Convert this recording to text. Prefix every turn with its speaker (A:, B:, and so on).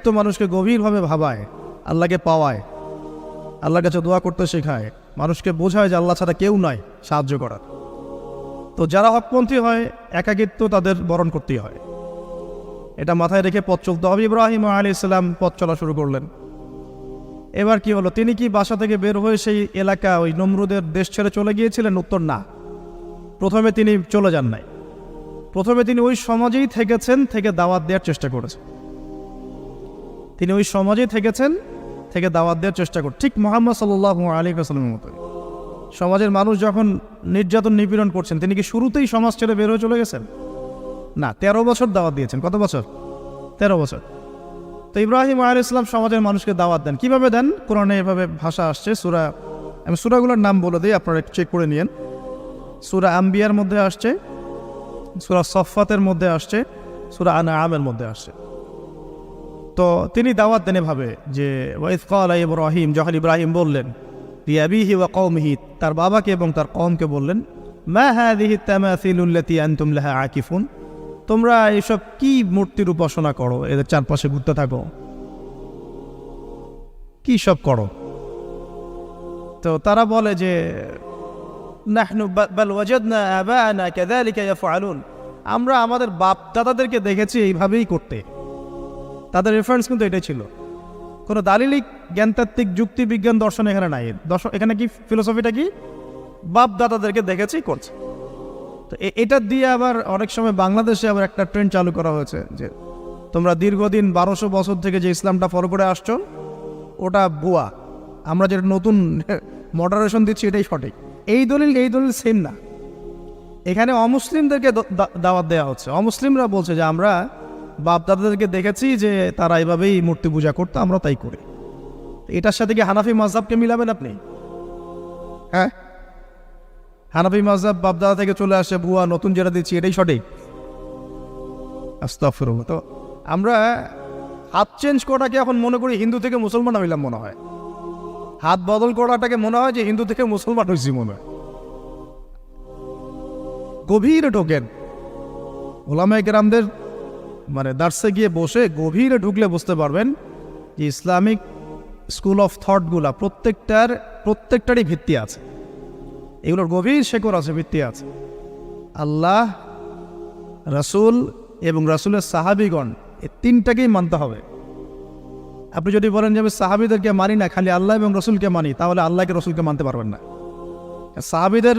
A: তো মানুষকে গভীরভাবে ভাবায়, আল্লাহকে পাওয়ায়, আল্লাহর কাছে দোয়া করতে শেখায়, মানুষকে বোঝায় যে আল্লাহ ছাড়া কেউ নাই সাহায্য করার। তো যারা হকপন্থী হয় একাকিত্ব তাদের বরণ করতেই হয়, এটা মাথায় রেখে পথ চলতে হবে। ইব্রাহিম আলাইহিস সালাম পথ চলা শুরু করলেন। এবার কি হলো, তিনি কি বাসা থেকে বের হয়ে সেই এলাকা ওই নমরুদের দেশ ছেড়ে চলে গিয়েছিলেন? উত্তর না। প্রথমে তিনি চলে যান নাই, প্রথমে তিনি ওই সমাজেই থেকেছেন, থেকে দাওয়াত দেওয়ার চেষ্টা করেছেন। তিনি ওই সমাজেই থেকেছেন, থেকে দাওয়াত দেওয়ার চেষ্টা করেন, ঠিক মুহাম্মদ সাল্লাল্লাহু আলাইহি ওয়াসাল্লামের মতো। সমাজের মানুষ যখন নির্যাতন নিপীড়ন করছেন, তিনি কি শুরুতেই সমাজ ছেড়ে বের হয়ে চলে গেছেন? না, 13 বছর দাওয়াত দিয়েছেন। কত বছর? 13 বছর। তো ইব্রাহিম আলাইহিস সালাম সমাজের মানুষকে দাওয়াত দেন। কিভাবে দেন? কোরআনে এভাবে ভাষা আসছে। আমি সূরাগুলোর নাম বলে দিই, আপনারা চেক করে নিয়েন। সূরা আম্বিয়ার মধ্যে আসছে, সূরা সফফাতের মধ্যে আসছে, সূরা আনআমের মধ্যে আসছে। তো তিনি দাওয়াত দেন এভাবে যে ওয়াইজ ক্বালা ইব্রাহিম, যখন ইব্রাহিম বললেন লিআবিহি ওয়া কওমিহি, তার বাবাকে এবং তার কওমকে বললেন, মা হাযিহি তামাসিলু আল্লাতী আনতুম লাহা আকিফুন, তোমরা এইসব কি মূর্তির উপাসনা করো, এদের চারপাশে ঘুরতে থাকো, কি সব করো? তো তারা বলে যে নাহনু বাল ওয়াজাদনা আবাআনা কাযালিকা ইয়াফআলুন, আমরা আমাদের বাপ দাদাদেরকে দেখেছি এইভাবেই করতে। তাদের রেফারেন্স কিন্তু এটাই ছিল, কোনো দালিলিক জ্ঞানতাত্ত্বিক যুক্তি বিজ্ঞান দর্শন এখানে নাই। এখানে কি ফিলোসফিটা কি? বাপ দাদাদেরকে দেখেছি করছে। তো এটা দিয়ে আবার অনেক সময় বাংলাদেশে আবার একটা ট্রেন্ড চালু করা হয়েছে যে তোমরা দীর্ঘদিন 1200 বছর থেকে যে ইসলামটা ফলো করে আসছো ওটা ভুয়া, আমরা যেটা নতুন মডারেশন দিচ্ছি এটাই সঠিক। এই দলিল সেম না। এখানে অমুসলিমদেরকে দাওয়াত দেওয়া হচ্ছে। অমুসলিমরা বলছে যে আমরা বাপ দাদাদেরকে দেখেছি যে তারা এইভাবেই মূর্তি পূজা করতো, আমরা তাই করি। এটার সাথে কি হানাফি মাযহাবকে মিলাবেন আপনি? হ্যাঁ, হানাফি মাযহাব বাপ দাদা থেকে চলে আসে, ভুয়া, নতুন যেটা দিচ্ছি এটাই সঠিক। আস্তাগফিরুল্লাহ। তো আমরা হাত চেঞ্জ করাটাকে এখন মনে করি হিন্দু থেকে মুসলমান হইলাম মনে হয়, হাত বদল করাটাকে মনে হয় যে হিন্দু থেকে মুসলমান হয়েছি মনে হয়। গভীরে ঢোকেন, ওলামায়ে কেরামদের মানে দার্সে গিয়ে বসে গভীরে ঢুকলে বুঝতে পারবেন যে ইসলামিক স্কুল অফ থটগুলা প্রত্যেকটারই ভিত্তি আছে, এগুলোর গভীর শেকড় আছে, ভিত্তি আছে। আল্লাহ, রাসূল এবং রাসূলের সাহাবীগণ, এই তিনটাকেই মানতে হবে। আপনি যদি বলেন যে আমি সাহাবীদেরকে মানি না, খালি আল্লাহ এবং রাসূলকে মানি, তাহলে আল্লাহকে রাসূলকে মানতে পারবেন না। সাহাবীদের